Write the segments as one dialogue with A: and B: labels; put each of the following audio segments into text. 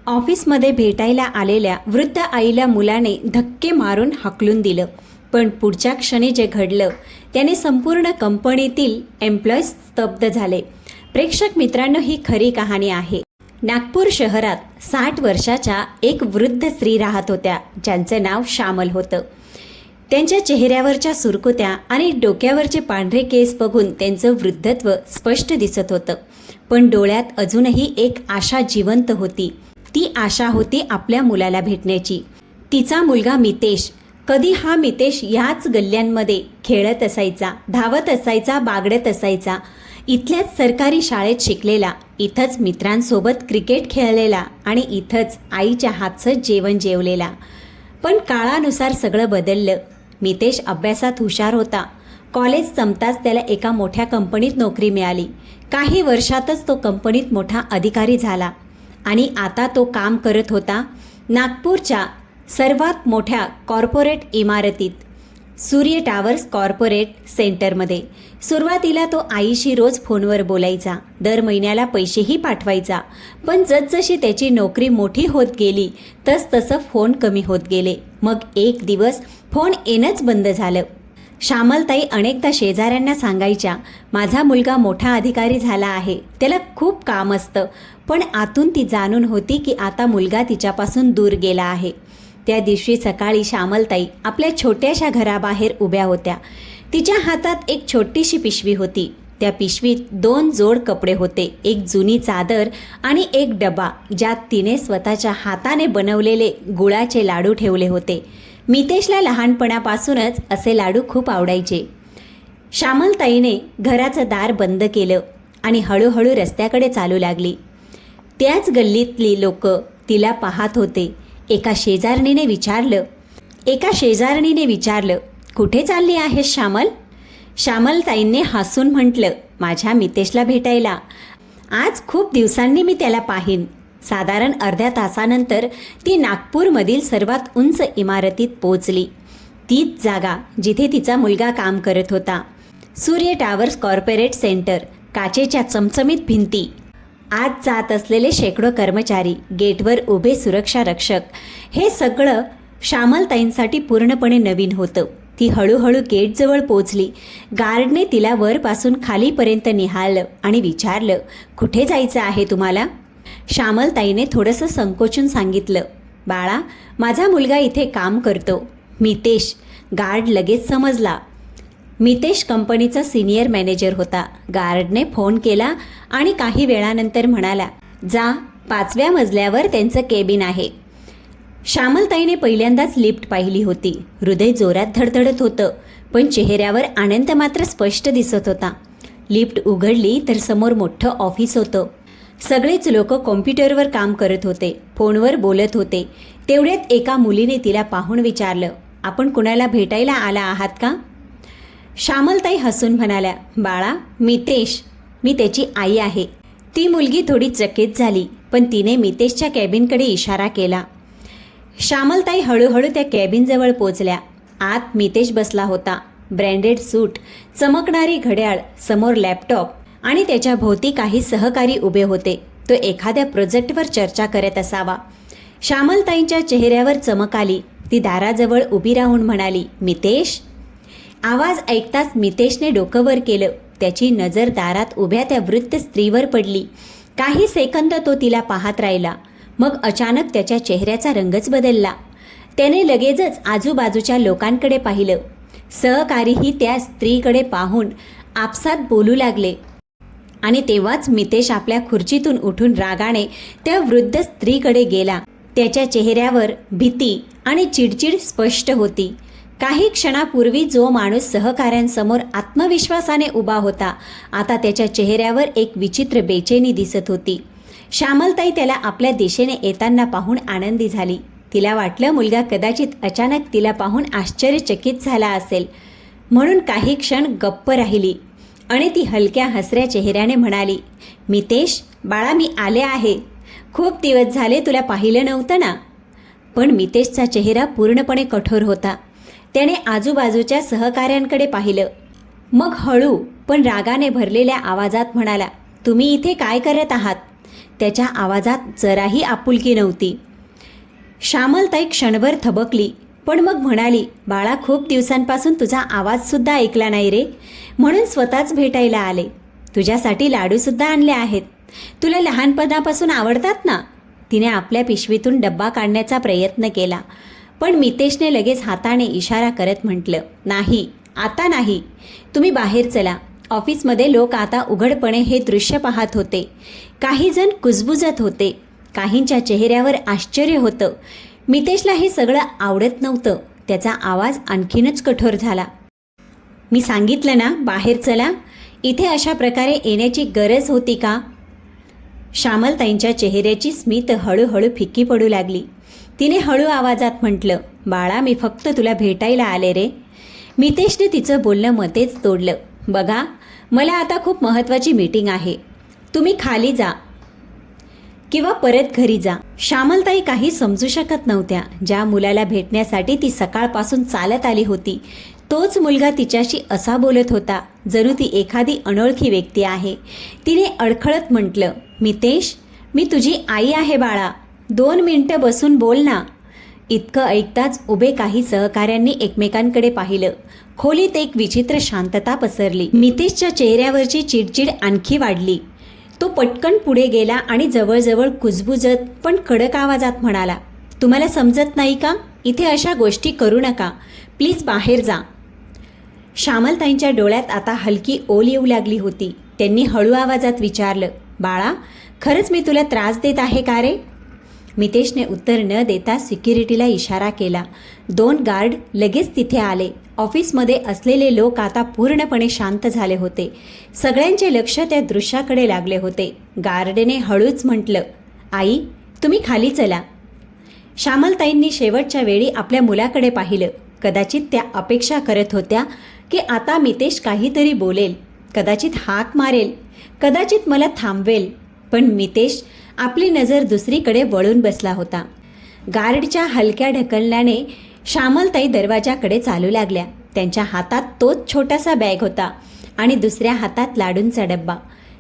A: ऑफिसमध्ये भेटायला आलेल्या वृद्ध आईला मुलाने धक्के मारून हाकलून दिलं. पण पुढच्या क्षणी जे घडलं त्याने संपूर्ण कंपनीतील एम्प्लॉईज स्तब्ध झाले. प्रेक्षक मित्रांनो, ही खरी कहाणी आहे. नागपूर शहरात 60 वर्षाच्या एक वृद्ध स्त्री राहत होत्या, ज्यांचं नाव श्यामल होतं. त्यांच्या चेहऱ्यावरच्या सुरकुत्या आणि डोक्यावरचे पांढरे केस बघून त्यांचं वृद्धत्व स्पष्ट दिसत होतं. पण डोळ्यात अजूनही एक आशा जिवंत होती. ती आशा होती आपल्या मुलाला भेटण्याची. तिचा मुलगा मितेश. कधी हा मितेश याच गल्ल्यांमध्ये खेळत असायचा, धावत असायचा, बागडत असायचा. इथल्याच सरकारी शाळेत शिकलेला, इथंच मित्रांसोबत क्रिकेट खेळलेला आणि इथंच आईच्या हातचं जेवण जेवलेला. पण काळानुसार सगळं बदललं. मितेश अभ्यासात हुशार होता. कॉलेज संपताच त्याला एका मोठ्या कंपनीत नोकरी मिळाली. काही वर्षातच तो कंपनीत मोठा अधिकारी झाला आणि आता तो काम करत होता नागपूरच्या सर्वात मोठ्या कॉर्पोरेट इमारतीत, सूर्य टावर्स कॉर्पोरेट सेंटरमध्ये. सुरुवातीला तो आईशी रोज फोनवर बोलायचा, दर महिन्याला पैसेही पाठवायचा. पण जसजशी त्याची नोकरी मोठी होत गेली तसतसं फोन कमी होत गेले. मग एक दिवस फोन येणंच बंद झालं. श्यामलताई अनेकदा शेजाऱ्यांना सांगायच्या, माझा मुलगा मोठा अधिकारी झाला आहे, त्याला खूप काम असतं. पण आतून ती जाणून होती की आता मुलगा तिच्यापासून दूर गेला आहे. त्या दिवशी सकाळी श्यामलताई आपल्या छोट्याशा घराबाहेर उभ्या होत्या. तिच्या हातात एक छोटीशी पिशवी होती. त्या पिशवीत 2 जोड कपडे होते, एक जुनी चादर आणि एक डबा, ज्यात तिने स्वतःच्या हाताने बनवलेले गुळाचे लाडू ठेवले होते. मितेशला लहानपणापासूनच असे लाडू खूप आवडायचे. श्यामलताईने घराचं दार बंद केलं आणि हळूहळू रस्त्याकडे चालू लागली. त्याच गल्लीतली लोक तिला पाहत होते. एका शेजारणीने विचारलं, कुठे चालली आहेस श्यामल? श्यामलताईंनी हसून म्हटलं, माझ्या मितेशला भेटायला. आज खूप दिवसांनी मी त्याला पाहीन. साधारण अर्ध्या तासानंतर ती नागपूरमधील सर्वात उंच इमारतीत पोचली. तीच जागा जिथे तिचा मुलगा काम करत होता. सूर्य टावर्स कॉर्पोरेट सेंटर, काचेच्या चमचमीत भिंती, आत जात असलेले शेकडो कर्मचारी, गेटवर उभे सुरक्षा रक्षक, हे सगळं श्यामलताईंसाठी पूर्णपणे नवीन होतं. ती हळूहळू गेटजवळ पोचली. गार्डने तिला वरपासून खालीपर्यंत निहाळलं आणि विचारलं, कुठे जायचं आहे तुम्हाला? श्यामलताईने थोडंसं संकोचून सांगितलं, बाळा, माझा मुलगा इथे काम करतो, मितेश. गार्ड लगेच समजला. मितेश कंपनीचा सिनियर मॅनेजर होता. गार्डने फोन केला आणि काही वेळानंतर म्हणाला, जा, 5व्या मजल्यावर त्यांचं केबिन आहे. श्यामलताईने पहिल्यांदाच लिफ्ट पाहिली होती. हृदय जोरात धडधडत होतं, पण चेहऱ्यावर आनंद मात्र स्पष्ट दिसत होता. लिफ्ट उघडली तर समोर मोठं ऑफिस होतं. सगळेच लोक कॉम्प्युटरवर काम करत होते, फोनवर बोलत होते. तेवढ्यात एका मुलीने तिला पाहून विचारलं, आपण कुणाला भेटायला आला आहात का? श्यामलताई हसून म्हणाल्या, बाळा, मितेश, मी त्याची आई आहे. ती मुलगी थोडी चकित झाली, पण तिने मितेशच्या कॅबिनकडे इशारा केला. श्यामलताई हळूहळू त्या कॅबिनजवळ पोचल्या. आत मितेश बसला होता. ब्रँडेड सूट, चमकणारी घड्याळ, समोर लॅपटॉप आणि त्याच्या भोवती काही सहकारी उभे होते. तो एखाद्या प्रोजेक्टवर चर्चा करत असावा. श्यामलताईंच्या चेहऱ्यावर चमक आली. ती दाराजवळ उभी राहून म्हणाली, मितेश. आवाज ऐकताच मितेशने डोकं वर केलं. त्याची नजर दारात उभ्या त्या वृद्ध स्त्रीवर पडली. काही सेकंद तो तिला पाहत राहिला. मग अचानक त्याच्या चेहऱ्याचा रंगच बदलला. त्याने लगेचच आजूबाजूच्या लोकांकडे पाहिलं. सहकारीही त्या स्त्रीकडे पाहून आपसात बोलू लागले आणि तेव्हाच मितेश आपल्या खुर्चीतून उठून रागाने त्या वृद्ध स्त्रीकडे गेला. त्याच्या चेहऱ्यावर भीती आणि चिडचिड स्पष्ट होती. काही क्षणापूर्वी जो माणूस सहकाऱ्यांसमोर आत्मविश्वासाने उभा होता, आता त्याच्या चेहऱ्यावर एक विचित्र बेचैनी दिसत होती. श्यामलताई त्याला आपल्या दिशेने येताना पाहून आनंदी झाली. तिला वाटलं, मुलगा कदाचित अचानक तिला पाहून आश्चर्यचकित झाला असेल. म्हणून काही क्षण गप्प राहिली आणि ती हलक्या हसऱ्या चेहऱ्याने म्हणाली, मितेश, बाळा, मी आले आहे. खूप दिवस झाले तुला पाहिलं नव्हतं ना? पण मितेशचा चेहरा पूर्णपणे कठोर होता. त्याने आजूबाजूच्या सहकाऱ्यांकडे पाहिलं. मग हळू पण रागाने भरलेल्या आवाजात म्हणाला, तुम्ही इथे काय करत आहात? त्याच्या आवाजात जराही आपुलकी नव्हती. श्यामलताई क्षणभर थबकली, पण मग म्हणाली, बाळा, खूप दिवसांपासून तुझा आवाजसुद्धा ऐकला नाही रे, म्हणून स्वतःच भेटायला आले. तुझ्यासाठी लाडूसुद्धा आणले आहेत. तुला लहानपणापासून आवडतात ना. तिने आपल्या पिशवीतून डब्बा काढण्याचा प्रयत्न केला, पण मितेशने लगेच हाताने इशारा करत म्हटलं, नाही, आता नाही. तुम्ही बाहेर चला. ऑफिसमध्ये लोक आता उघडपणे हे दृश्य पाहत होते. काही जण कुजबुजत होते. काहींच्या चेहऱ्यावर आश्चर्य होतं. मितेशला हे सगळं आवडत नव्हतं. त्याचा आवाज आणखीनच कठोर झाला. मी सांगितलं ना, बाहेर चला. इथे अशा प्रकारे येण्याची गरज होती का? श्यामलताईंच्या चेहऱ्याची स्मित हळूहळू फिक्की पडू लागली. तिने हळू आवाजात म्हटलं, बाळा, मी फक्त तुला भेटायला आले रे. मितेशने तिचं बोलणं मध्येच तोडलं. बघा, मला आता खूप महत्त्वाची मीटिंग आहे. तुम्ही खाली जा किंवा परत घरी जा. श्यामलताई काही समजू शकत नव्हत्या. ज्या मुलाला भेटण्यासाठी ती सकाळपासून चालत आली होती, तोच मुलगा तिच्याशी असा बोलत होता जणू ती एखादी अनोळखी व्यक्ती आहे. तिने अडखळत म्हटलं, मितेश, मी तुझी आई आहे बाळा. 2 मिनिटं बसून बोल ना. इतकं ऐकताच उभे काही सहकाऱ्यांनी एकमेकांकडे पाहिलं. खोलीत एक विचित्र शांतता पसरली. मितेशच्या चेहऱ्यावरची चिडचिड आणखी वाढली. तो पटकन पुढे गेला आणि जवळजवळ कुजबुजत पण कडक आवाजात म्हणाला, तुम्हाला समजत नाही का? इथे अशा गोष्टी करू नका. प्लीज बाहेर जा. श्यामलताईंच्या डोळ्यात आता हलकी ओल येऊ लागली होती. त्यांनी हळू आवाजात विचारलं, बाळा, खरंच मी तुला त्रास देत आहे का रे? मितेशने उत्तर न देता सिक्युरिटीला इशारा केला. 2 गार्ड लगेच तिथे आले. ऑफिसमध्ये असलेले लोक आता पूर्णपणे शांत झाले होते. सगळ्यांचे लक्ष त्या दृश्याकडे लागले होते. गार्डने हळूच म्हटलं, आई, तुम्ही खाली चला. श्यामलताईंनी शेवटच्या वेळी आपल्या मुलाकडे पाहिलं. कदाचित त्या अपेक्षा करत होत्या की आता मितेश काहीतरी बोलेल, कदाचित हाक मारेल, कदाचित मला थांबवेल. पण मितेश आपली नजर दुसरीकडे वळून बसला होता. गार्डच्या हलक्या ढकलण्याने श्यामलताई दरवाजाकडे चालू लागल्या. त्यांच्या हातात तोच छोटासा बॅग होता आणि दुसऱ्या हातात लाडूंचा डब्बा.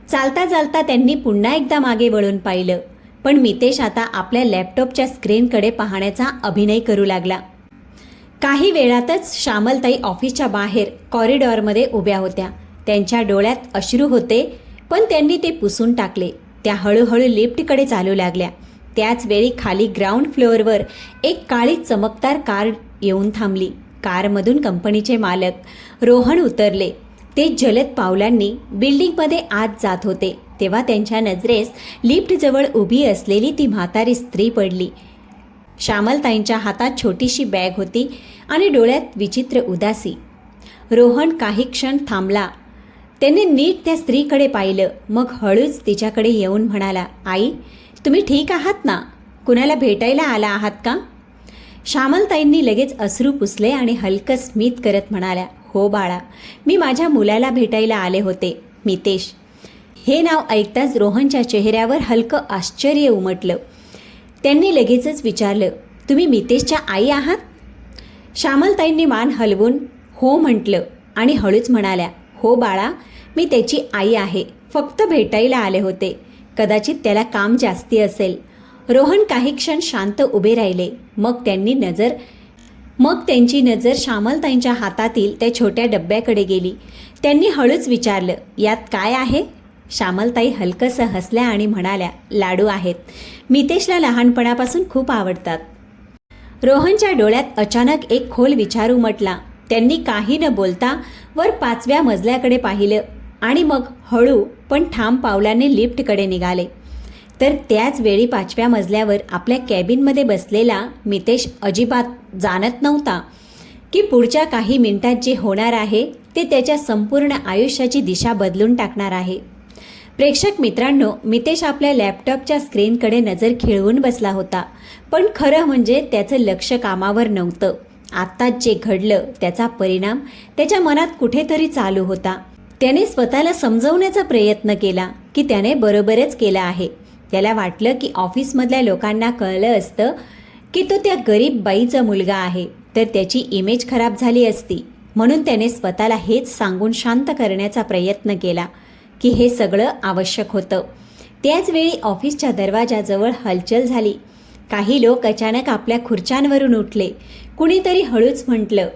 A: चालता चालता त्यांनी पुन्हा एकदा मागे वळून पाहिलं, पण मितेश आता आपल्या लॅपटॉपच्या स्क्रीनकडे पाहण्याचा अभिनय करू लागला. काही वेळातच श्यामलताई ऑफिसच्या बाहेर कॉरिडॉरमध्ये उभ्या होत्या. त्यांच्या डोळ्यात अश्रू होते, पण त्यांनी ते पुसून टाकले. त्या हळूहळू लिफ्टकडे चालू लागल्या. त्याच वेळी खाली ग्राउंड फ्लोअरवर एक काळी चमकदार कार येऊन थांबली. कारमधून कंपनीचे मालक रोहन उतरले. ते जलद पावलांनी बिल्डिंगमध्ये आत जात होते. तेव्हा त्यांच्या नजरेस लिफ्टजवळ उभी असलेली ती म्हातारी स्त्री पडली. श्यामलताईंच्या हातात छोटीशी बॅग होती आणि डोळ्यात विचित्र उदासी. रोहन काही क्षण थांबला. त्याने नीट त्या स्त्रीकडे पाहिलं. मग हळूच तिच्याकडे येऊन म्हणाला, आई, तुम्ही ठीक आहात ना? कुणाला भेटायला आला आहात का? श्यामलताईंनी लगेच अश्रू पुसले आणि हलकं स्मित करत म्हणाल्या, हो बाळा, मी माझ्या मुलाला भेटायला आले होते, मितेश. हे नाव ऐकताच रोहनच्या चेहऱ्यावर हलकं आश्चर्य उमटलं. त्यांनी लगेचच विचारलं, तुम्ही मितेशच्या आई आहात? श्यामलताईंनी मान हलवून हो म्हटलं आणि हळूच म्हणाल्या, हो बाळा, मी त्याची आई आहे. फक्त भेटायला आले होते. कदाचित त्याला काम जास्ती असेल. रोहन काही क्षण शांत उभे राहिले. मग त्यांची नजर श्यामलताईंच्या हातातील त्या छोट्या डब्याकडे गेली. त्यांनी हळूच विचारलं, यात काय आहे? श्यामलताई हलकंसं हसल्या आणि म्हणाल्या, लाडू आहेत. मितेशला लहानपणापासून खूप आवडतात. रोहनच्या डोळ्यात अचानक एक खोल विचार उमटला. त्यांनी काही न बोलता वर 5व्या मजल्याकडे पाहिलं आणि मग हळू पण ठाम पावलाने लिफ्टकडे निघाले. तर त्याच वेळी 5व्या मजल्यावर आपल्या कॅबिनमध्ये बसलेला मितेश अजिबात जाणत नव्हता की पुढच्या काही मिनिटात जे होणार आहे ते त्याच्या संपूर्ण आयुष्याची दिशा बदलून टाकणार आहे. प्रेक्षक मित्रांनो, मितेश आपल्या लॅपटॉपच्या स्क्रीनकडे नजर खिळवून बसला होता. पण खरं म्हणजे त्याचं लक्ष कामावर नव्हतं. आत्ताच जे घडलं त्याचा परिणाम त्याच्या मनात कुठेतरी चालू होता. त्याने स्वतःला समजवण्याचा प्रयत्न केला की त्याने बरोबरच केलं आहे. त्याला वाटलं की ऑफिसमधल्या लोकांना कळलं असतं की तो त्या गरीब बाईचा मुलगा आहे तर त्याची इमेज खराब झाली असती. म्हणून त्याने स्वतःला हेच सांगून शांत करण्याचा प्रयत्न केला की हे सगळं आवश्यक होतं. त्याच वेळी ऑफिसच्या दरवाजाजवळ हलचल झाली. काही लोक अचानक आपल्या खुर्च्यांवरून उठले. कुणीतरी हळूच म्हटलं,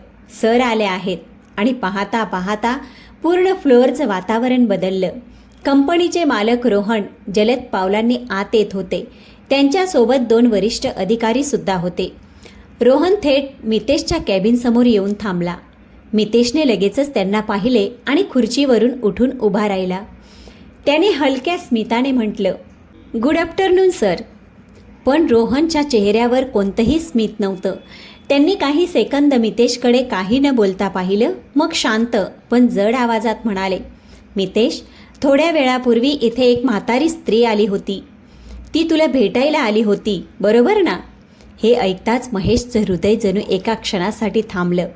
A: सर आले आहेत. आणि पाहता पाहता पूर्ण फ्लोअरचं वातावरण बदललं. कंपनीचे मालक रोहन जलद पावलांनी आत येत होते. त्यांच्यासोबत 2 वरिष्ठ अधिकारीसुद्धा होते. रोहन थेट मितेशच्या कॅबिनसमोर येऊन थांबला. मितेशने लगेचच त्यांना पाहिले आणि खुर्चीवरून उठून उभा राहिला. त्याने हलक्या स्मिताने म्हटलं, गुड आफ्टरनून सर. पण रोहनच्या चेहऱ्यावर कोणतंही स्मित नव्हतं. त्यांनी काही सेकंद मितेशकडे काही न बोलता पाहिलं. मग शांत पण जड आवाजात म्हणाले, मितेश, थोड्या वेळापूर्वी इथे एक म्हातारी स्त्री आली होती. ती तुला भेटायला आली होती, बरोबर ना? हे ऐकताच महेशचं हृदय जणू एका क्षणासाठी थांबलं.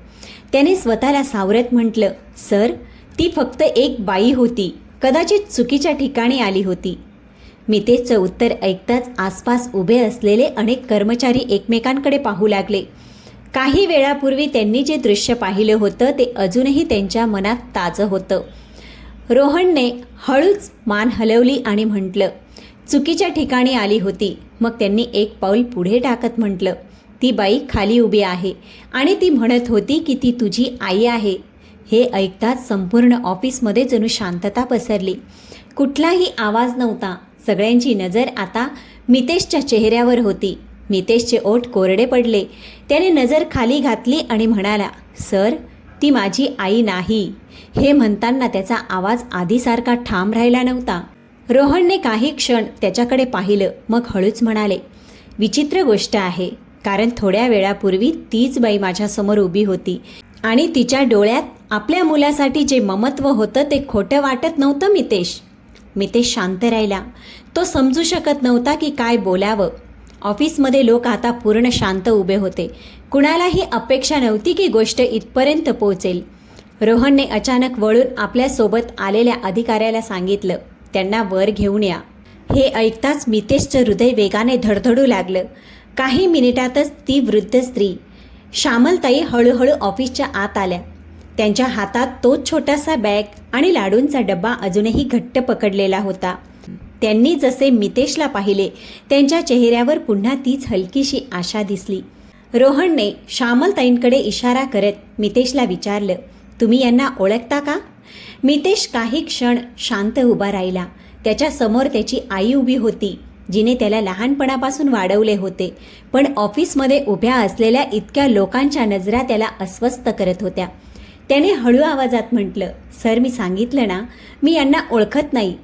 A: त्याने स्वतःला सावरत म्हटलं, सर, ती फक्त एक बाई होती. कदाचित चुकीच्या ठिकाणी आली होती. मितेशचं उत्तर ऐकताच आसपास उभे असलेले अनेक कर्मचारी एकमेकांकडे पाहू लागले. काही वेळापूर्वी त्यांनी जे दृश्य पाहिलं होतं ते अजूनही त्यांच्या मनात ताजं होतं. रोहनने हळूच मान हलवली आणि म्हटलं, चुकीच्या ठिकाणी आली होती. मग त्यांनी एक पाऊल पुढे टाकत म्हटलं, ती बाई खाली उभी आहे आणि ती म्हणत होती की ती तुझी आई आहे. हे ऐकताच संपूर्ण ऑफिसमध्ये जणू शांतता पसरली. कुठलाही आवाज नव्हता. सगळ्यांची नजर आता मितेशच्या चेहऱ्यावर होती. मितेशचे ओठ कोरडे पडले. त्याने नजर खाली घातली आणि म्हणाला, सर, ती माझी आई नाही. हे म्हणताना त्याचा आवाज आधीसारखा ठाम राहिला नव्हता. रोहनने काही क्षण त्याच्याकडे पाहिलं. मग हळूच म्हणाले, विचित्र गोष्ट आहे, कारण थोड्या वेळापूर्वी तीच बाई माझ्यासमोर उभी होती आणि तिच्या डोळ्यात आपल्या मुलासाठी जे ममत्व होतं ते खोटं वाटत नव्हतं. मितेश शांत राहिला. तो समजू शकत नव्हता की काय बोलावं. ऑफिसमध्ये लोक आता पूर्ण शांत उभे होते. कुणालाही अपेक्षा नव्हती की गोष्ट इथपर्यंत पोहोचेल. रोहनने अचानक वळून आपल्यासोबत आलेल्या अधिकाऱ्याला सांगितलं, त्यांना वर घेऊन या. हे ऐकताच मितेशचं हृदय वेगाने धडधडू लागलं. काही मिनिटातच ती वृद्ध स्त्री श्यामलताई हळूहळू ऑफिसच्या आत आल्या. त्यांच्या हातात तोच छोटासा बॅग आणि लाडूंचा डब्बा अजूनही घट्ट पकडलेला होता. त्यांनी जसे मितेशला पाहिले, त्यांच्या चेहऱ्यावर पुन्हा तीच हलकीशी आशा दिसली. रोहनने श्यामलताईंकडे इशारा करत मितेशला विचारलं, तुम्ही यांना ओळखता का? मितेश काही क्षण शांत उभा राहिला. त्याच्यासमोर त्याची आई उभी होती, जिने त्याला लहानपणापासून वाढवले होते. पण ऑफिसमध्ये उभ्या असलेल्या इतक्या लोकांच्या नजरा त्याला अस्वस्थ करत होत्या. त्याने हळू आवाजात म्हटलं, सर, मी सांगितलं ना, मी यांना ओळखत नाही.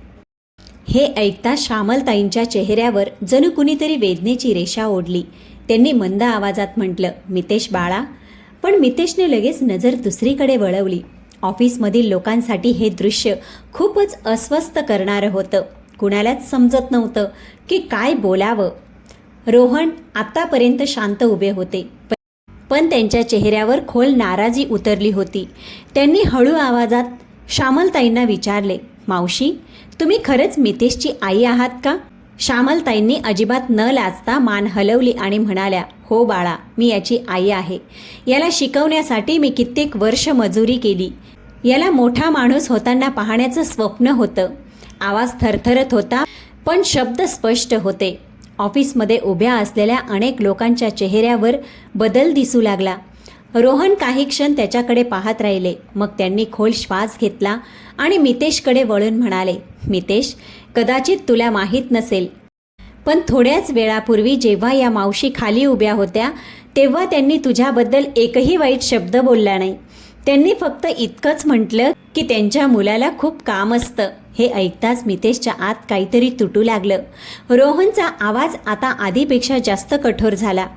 A: हे ऐकता श्यामलताईंच्या चेहऱ्यावर जणू कुणीतरी वेदनेची रेषा ओढली. त्यांनी मंद आवाजात म्हटलं, मितेश बाळा. पण मितेशने लगेच नजर दुसरीकडे वळवली. ऑफिसमधील लोकांसाठी हे दृश्य खूपच अस्वस्थ करणारं होतं. कुणालाच समजत नव्हतं की काय बोलावं. रोहन आत्तापर्यंत शांत उभे होते, पण त्यांच्या चेहऱ्यावर खोल नाराजी उतरली होती. त्यांनी हळू आवाजात श्यामलताईंना विचारले, मावशी, तुम्ही खरंच मितेशची आई आहात का? श्यामलताईंनी अजिबात न लाजता मान हलवली आणि म्हणाल्या, हो बाळा, मी याची आई आहे. याला शिकवण्यासाठी मी कित्येक वर्ष मजुरी केली. याला मोठा माणूस होताना पाहण्याचं स्वप्न होतं. आवाज थरथरत होता, पण शब्द स्पष्ट होते. ऑफिसमध्ये उभ्या असलेल्या अनेक लोकांच्या चेहऱ्यावर बदल दिसू लागला. रोहन काही क्षण त्याच्याकडे पाहत राहिले. मग त्यांनी खोल श्वास घेतला आणि मितेशकडे वळून म्हणाले, मितेश, कदाचित तुला माहीत नसेल, पण थोड्याच वेळापूर्वी जेव्हा या मावशी खाली उभ्या होत्या, तेव्हा त्यांनी तुझ्याबद्दल एकही वाईट शब्द बोलला नाही. त्यांनी फक्त इतकंच म्हटलं की त्यांच्या मुलाला खूप काम असतं. हे ऐकताच मितेशच्या आत काहीतरी तुटू लागलं. रोहनचा आवाज आता आधीपेक्षा जास्त कठोर झाला.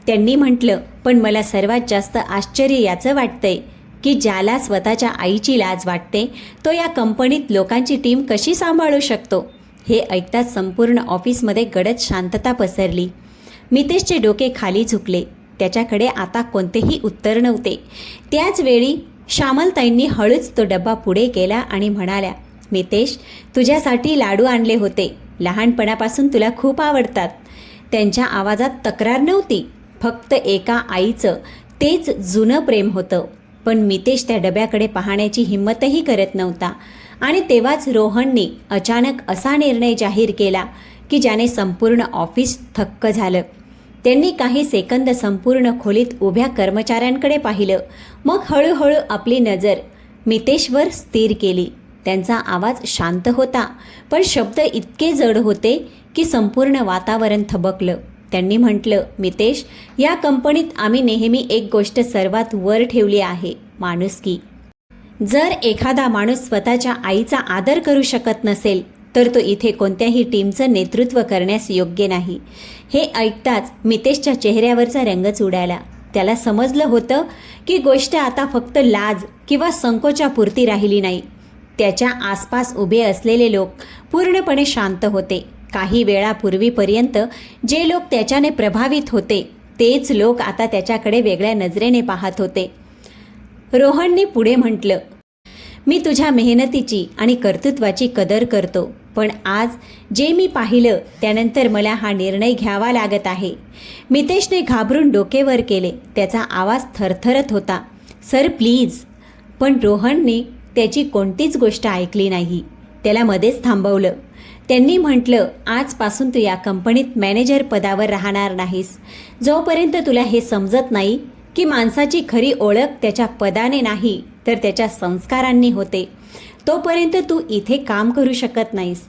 A: त्यांनी म्हटलं, पण मला सर्वात जास्त आश्चर्य याचं वाटतंय की ज्याला स्वतःच्या आईची लाज वाटते, तो या कंपनीत लोकांची टीम कशी सांभाळू शकतो. हे ऐकताच संपूर्ण ऑफिसमध्ये गडद शांतता पसरली. मितेशचे डोके खाली झुकले. त्याच्याकडे आता कोणतेही उत्तर नव्हते. त्याच वेळी श्यामलताईंनी हळूच तो डब्बा पुढे केला आणि म्हणाल्या, मितेश, तुझ्यासाठी लाडू आणले होते. लहानपणापासून तुला खूप आवडतात. त्यांच्या आवाजात तक्रार नव्हती, फक्त एका आईचं तेच जुनं प्रेम होतं. पण मितेश त्या डब्याकडे पाहण्याची हिंमतही करत नव्हता. आणि तेव्हाच रोहनने अचानक असा निर्णय जाहीर केला की ज्याने संपूर्ण ऑफिस थक्क झालं. त्यांनी काही सेकंद संपूर्ण खोलीत उभ्या कर्मचाऱ्यांकडे पाहिलं. मग हळूहळू आपली नजर मितेशवर स्थिर केली. त्यांचा आवाज शांत होता, पण शब्द इतके जड होते की संपूर्ण वातावरण थबकलं. त्यांनी म्हटलं, मितेश, या कंपनीत आम्ही नेहमी एक गोष्ट सर्वात वर ठेवली आहे, माणुसकी. जर एखादा माणूस स्वतःच्या आईचा आदर करू शकत नसेल तर तो इथे कोणत्याही टीमचं नेतृत्व करण्यास योग्य नाही. हे ऐकताच मितेशच्या चेहऱ्यावरचा रंगच उडाला. त्याला समजलं होतं की गोष्ट आता फक्त लाज किंवा संकोचापुरती राहिली नाही. त्याच्या आसपास उभे असलेले लोक पूर्णपणे शांत होते. काही वेळापूर्वीपर्यंत जे लोक त्याच्याने प्रभावित होते तेच लोक आता त्याच्याकडे वेगळ्या नजरेने पाहत होते. रोहनने पुढे म्हटलं, मी तुझ्या मेहनतीची आणि कर्तृत्वाची कदर करतो, पण आज जे मी पाहिलं त्यानंतर मला हा निर्णय घ्यावा लागत आहे. मितेशने घाबरून डोके वर केले. त्याचा आवाज थरथरत होता. Sir please. पण रोहनने त्याची कोणतीच गोष्ट ऐकली नाही. त्याला मध्येच थांबवलं. त्यांनी म्हटलं, आजपासून तू या कंपनीत मॅनेजर पदावर राहणार नाहीस. जोपर्यंत तुला हे समजत नाही की माणसाची खरी ओळख त्याच्या पदाने नाही तर त्याच्या संस्कारांनी होते, तोपर्यंत तू इथे काम करू शकत नाहीस.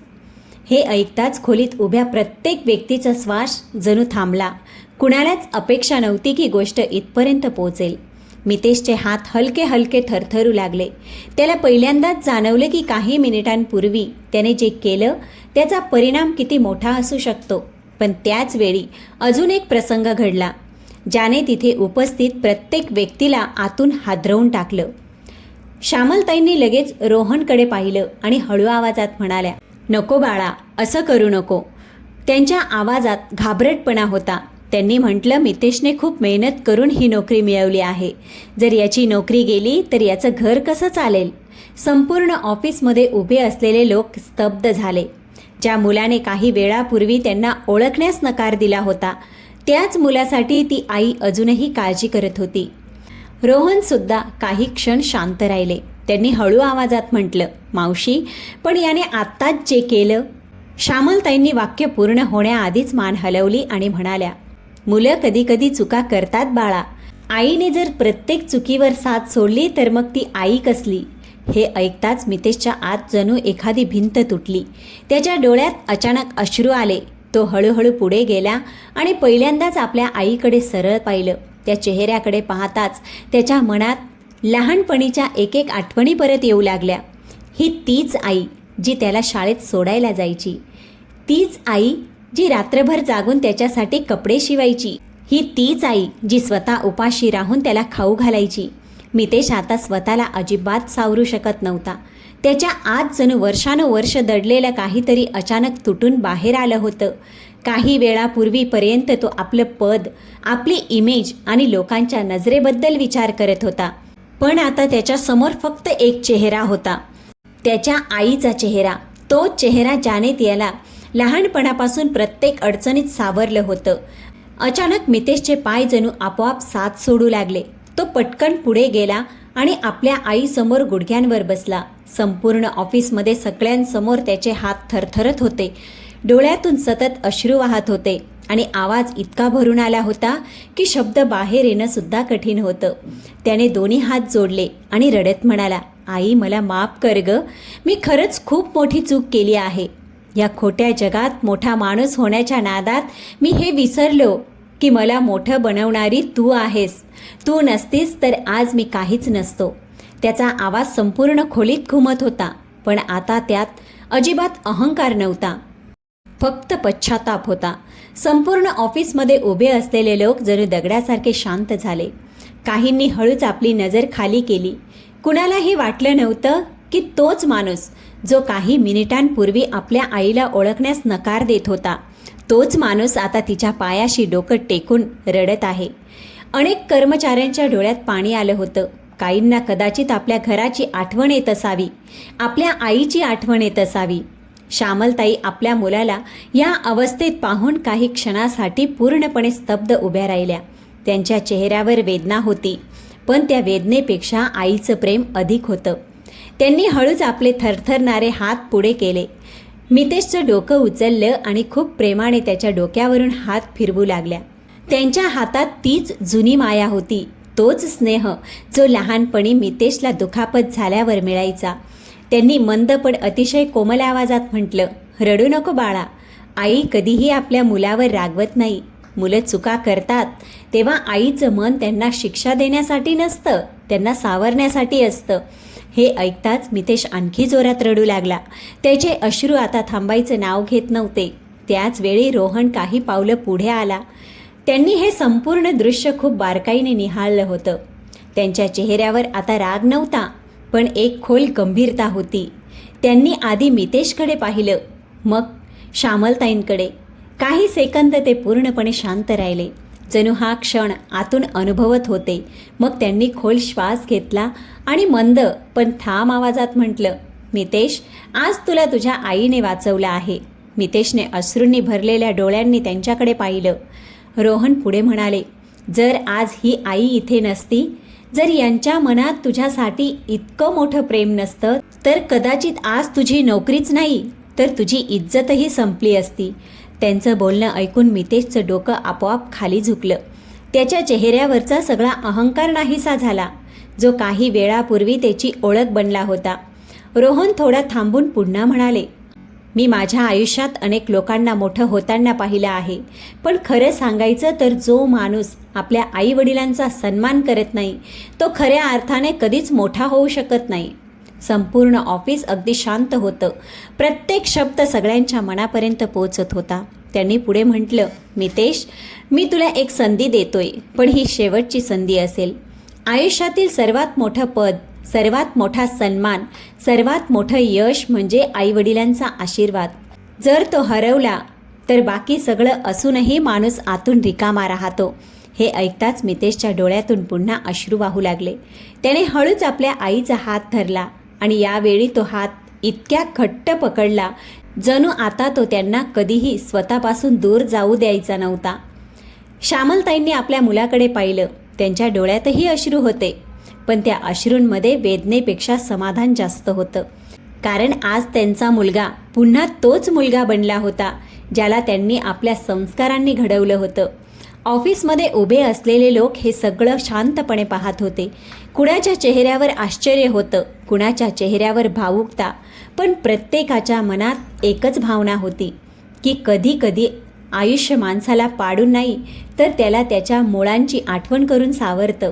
A: हे ऐकताच खोलीत उभ्या प्रत्येक व्यक्तीचा श्वास जणू थांबला. कुणालाच अपेक्षा नव्हती की गोष्ट इथपर्यंत पोहोचेल. मितेशचे हात हलके हलके थरथरू लागले. त्याला पहिल्यांदाच जाणवले की काही मिनिटांपूर्वी त्याने जे केलं त्याचा परिणाम किती मोठा असू शकतो. पण त्याच वेळी अजून एक प्रसंग घडला ज्याने तिथे उपस्थित प्रत्येक व्यक्तीला आतून हादरवून टाकलं. श्यामलताईंनी लगेच रोहनकडे पाहिलं आणि हळू आवाजात म्हणाल्या, नको बाळा, असं करू नको. त्यांच्या आवाजात घाबरटपणा होता. त्यांनी म्हटलं, मितेशने खूप मेहनत करून ही नोकरी मिळवली आहे. जर याची नोकरी गेली तर याचं घर कसं चालेल? संपूर्ण ऑफिसमध्ये उभे असलेले लोक स्तब्ध झाले. ज्या मुलाने काही वेळापूर्वी त्यांना ओळखण्यास नकार दिला होता त्याच मुलासाठी ती आई अजूनही काळजी करत होती. रोहनसुद्धा काही क्षण शांत राहिले. त्यांनी हळू आवाजात म्हटलं, मावशी, पण याने आत्ताच जे केलं. श्यामलताईंनी वाक्य पूर्ण होण्याआधीच मान हलवली आणि म्हणाल्या, मुलं कधीकधी चुका करतात बाळा. आईने जर प्रत्येक चुकीवर साथ सोडली तर मग ती आई कसली? हे ऐकताच मितेशच्या आत जणू एखादी भिंत तुटली. त्याच्या डोळ्यात अचानक अश्रू आले. तो हळूहळू पुढे गेला आणि पहिल्यांदाच आपल्या आईकडे सरळ पाहिलं. त्या चेहऱ्याकडे पाहताच त्याच्या मनात लहानपणीच्या एक एक आठवणी परत येऊ लागल्या. ही तीच आई जी त्याला शाळेत सोडायला जायची, तीच आई जी रात्रभर जागून त्याच्यासाठी कपडे शिवायची, ही तीच आई जी स्वतः उपाशी राहून त्याला खाऊ घालायची. मितेश आता स्वतःला अजिबात सावरू शकत नव्हता. त्याच्या आत जणू वर्षानुवर्ष दडलेलं काहीतरी अचानक तुटून बाहेर आलं होतं. काही वेळापूर्वीपर्यंत तो आपलं पद, आपली इमेज आणि लोकांच्या नजरेबद्दल विचार करत होता. पण आता त्याच्यासमोर फक्त एक चेहरा होता, त्याच्या आईचा चेहरा. तोच चेहरा ज्याने त्याला लहानपणापासून प्रत्येक अडचणीत सावरलं होतं. अचानक मितेशचे पाय जणू आपोआप साथ सोडू लागले. तो पटकन पुढे गेला आणि आपल्या आईसमोर गुडघ्यांवर बसला. संपूर्ण ऑफिसमध्ये सगळ्यांसमोर त्याचे हात थरथरत होते. डोळ्यातून सतत अश्रू वाहत होते आणि आवाज इतका भरून आला होता की शब्द बाहेर येणं सुद्धा कठीण होतं. त्याने दोन्ही हात जोडले आणि रडत म्हणाला, आई, मला माफ कर ग. मी खरंच खूप मोठी चूक केली आहे. या खोट्या जगात मोठा माणूस होण्याच्या नादात मी हे विसरलो की मला मोठं बनवणारी तू आहेस. तू नसतीस तर आज मी काहीच नसतो. त्याचा आवाज संपूर्ण खोलीत घुमत होता, पण आता त्यात अजिबात अहंकार नव्हता, फक्त पश्चाताप होता. संपूर्ण ऑफिसमध्ये उभे असलेले लोक जणू दगडासारखे शांत झाले. काहींनी हळूच आपली नजर खाली केली. कुणालाही वाटलं नव्हतं की तोच माणूस जो काही मिनिटांपूर्वी आपल्या आईला ओळखण्यास नकार देत होता, तोच माणूस आता तिच्या पायाशी डोकं टेकून रडत आहे. अनेक कर्मचाऱ्यांच्या डोळ्यात पाणी आलं होतं. काहींना कदाचित आपल्या घराची आठवण येत असावी, आपल्या आईची आठवण येत असावी. श्यामलताई आपल्या मुलाला या अवस्थेत पाहून काही क्षणासाठी पूर्णपणे स्तब्ध उभ्या राहिल्या. त्यांच्या चेहऱ्यावर वेदना होती, पण त्या वेदनेपेक्षा आईचं प्रेम अधिक होतं. त्यांनी हळूच आपले थरथरणारे हात पुढे केले. मितेशचं डोकं उचललं आणि खूप प्रेमाने त्याच्या डोक्यावरून हात फिरवू लागल्या. त्यांच्या हातात तीच जुनी माया होती, तोच स्नेह जो लहानपणी मितेशला दुखापत झाल्यावर मिळायचा. त्यांनी मंद पण अतिशय कोमल आवाजात म्हटलं, रडू नको बाळा. आई कधीही आपल्या मुलावर रागवत नाही. मुलं चुका करतात तेव्हा आईचं मन त्यांना शिक्षा देण्यासाठी नसतं, त्यांना सावरण्यासाठी असतं. हे ऐकताच मितेश आणखी जोरात रडू लागला. त्याचे अश्रू आता थांबायचं नाव घेत नव्हते. त्याच वेळी रोहन काही पावलं पुढे आला. त्यांनी हे संपूर्ण दृश्य खूप बारकाईने निहाळलं होतं. त्यांच्या चेहऱ्यावर आता राग नव्हता, पण एक खोल गंभीरता होती. त्यांनी आधी मितेशकडे पाहिलं, मग श्यामलताईंकडे. काही सेकंद ते पूर्णपणे शांत राहिले, जणू हा क्षण आतून अनुभवत होते. मग त्यांनी खोल श्वास घेतला आणि मंद पण ठाम आवाजात म्हटलं, मितेश, आज तुला तुझ्या आईने वाचवलं आहे. मितेशने अश्रूंनी भरलेल्या डोळ्यांनी त्यांच्याकडे पाहिलं. रोहन पुढे म्हणाले, जर आज ही आई इथे नसती, जर यांच्या मनात तुझ्यासाठी इतकं मोठं प्रेम नसतं, तर कदाचित आज तुझी नोकरीच नाही तर तुझी इज्जतही संपली असती. त्यांचं बोलणं ऐकून मितेशचं डोकं आपोआप खाली झुकलं. त्याच्या चेहऱ्यावरचा सगळा अहंकार नाहीसा झाला, जो काही वेळापूर्वी त्याची ओळख बनला होता. रोहन थोडा थांबून पुन्हा म्हणाले, मी माझ्या आयुष्यात अनेक लोकांना मोठं होताना पाहिलं आहे, पण खरं सांगायचं तर जो माणूस आपल्या आईवडिलांचा सन्मान करत नाही, तो खऱ्या अर्थाने कधीच मोठा होऊ शकत नाही. संपूर्ण ऑफिस अगदी शांत होतं. प्रत्येक शब्द सगळ्यांच्या मनापर्यंत पोहोचत होता. त्यांनी पुढे म्हटलं, मितेश, मी तुला एक संधी देतोय, पण ही शेवटची संधी असेल. आयुष्यातील सर्वात मोठं पद, सर्वात मोठा सन्मान, सर्वात मोठं यश म्हणजे आईवडिलांचा आशीर्वाद. जर तो हरवला तर बाकी सगळं असूनही माणूस आतून रिकामा राहतो. हे ऐकताच मितेशच्या डोळ्यातून पुन्हा अश्रू वाहू लागले. त्याने हळूच आपल्या आईचा हात धरला आणि यावेळी तो हात इतक्या घट्ट पकडला, जणू आता तो त्यांना कधीही स्वतःपासून दूर जाऊ द्यायचा नव्हता. श्यामलताईंनी आपल्या मुलाकडे पाहिलं. त्यांच्या डोळ्यातही अश्रू होते, पण त्या अश्रूंमध्ये वेदनेपेक्षा समाधान जास्त होतं. कारण आज त्यांचा मुलगा पुन्हा तोच मुलगा बनला होता, ज्याला त्यांनी आपल्या संस्कारांनी घडवलं होतं. ऑफिसमध्ये उभे असलेले लोक हे सगळं शांतपणे पाहत होते. कुणाच्या चेहऱ्यावर आश्चर्य होतं, कुणाच्या चेहऱ्यावर भावुकता, पण प्रत्येकाच्या मनात एकच भावना होती की कधी कधी आयुष्य माणसाला पाडून नाही तर त्याला त्याच्या मुळांची आठवण करून सावरतं.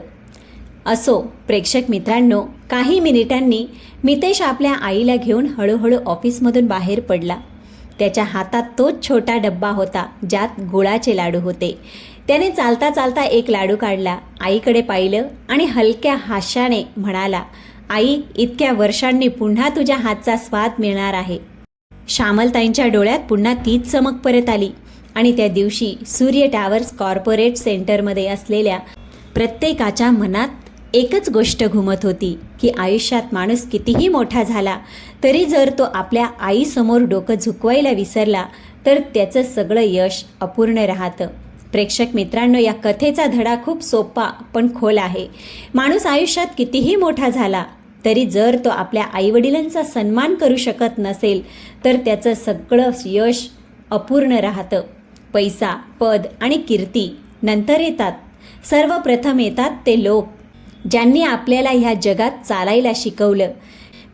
A: असो प्रेक्षक मित्रांनो, काही मिनिटांनी मितेश आपल्या आईला घेऊन हळूहळू ऑफिसमधून बाहेर पडला. त्याच्या हातात तोच छोटा डब्बा होता ज्यात गुळाचे लाडू होते. त्याने चालता चालता एक लाडू काढला, आईकडे पाहिलं आणि हलक्या हास्याने म्हणाला, आई, इतक्या वर्षांनी पुन्हा तुझ्या हातचा स्वाद मिळणार आहे. श्यामलताईंच्या डोळ्यात पुन्हा तीच चमक परत आली आणि त्या दिवशी सूर्य टावर्स कॉर्पोरेट सेंटरमध्ये असलेल्या प्रत्येकाच्या मनात एकच गोष्ट घुमत होती की आयुष्यात माणूस कितीही मोठा झाला तरी जर तो आपल्या आईसमोर डोकं झुकवायला विसरला तर त्याचं सगळं यश अपूर्ण राहतं. प्रेक्षक मित्रांनो, या कथेचा धडा खूप सोपा पण खोल आहे. माणूस आयुष्यात कितीही मोठा झाला तरी जर तो आपल्या आईवडिलांचा सन्मान करू शकत नसेल तर त्याचं सगळं यश अपूर्ण राहतं. पैसा, पद आणि कीर्ती नंतर येतात. सर्वप्रथम येतात ते लोक ज्यांनी आपल्याला ह्या जगात चालायला शिकवलं.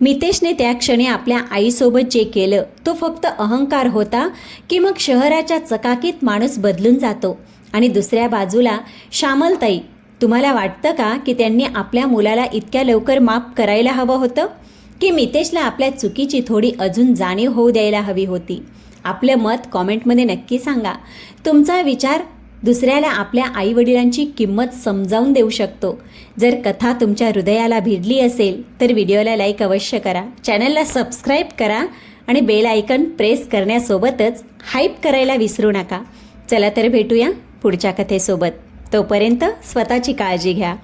A: मितेशने त्या क्षणी आपल्या आईसोबत जे केलं तो फक्त अहंकार होता की मग शहराच्या चकाकीत माणूस बदलून जातो? आणि दुसऱ्या बाजूला श्यामलताई, तुम्हाला वाटतं का की त्यांनी आपल्या मुलाला इतक्या लवकर माफ करायला हवं होतं की मितेशला आपल्या चुकीची थोडी अजून जाणीव होऊ द्यायला हवी होती? आपलं मत कॉमेंटमध्ये नक्की सांगा. तुमचा विचार दुसऱ्याला आपल्या आईवडिलांची किंमत समजावून देऊ शकतो. जर कथा तुमच्या हृदयाला भिडली असेल तर व्हिडिओला लाईक अवश्य करा, चॅनलला सबस्क्राईब करा आणि बेल आयकन प्रेस करण्यासोबतच हाईप करायला विसरू नका. चला तर भेटूया पुढच्या कथेसोबत. तोपर्यंत स्वतःची काळजी घ्या.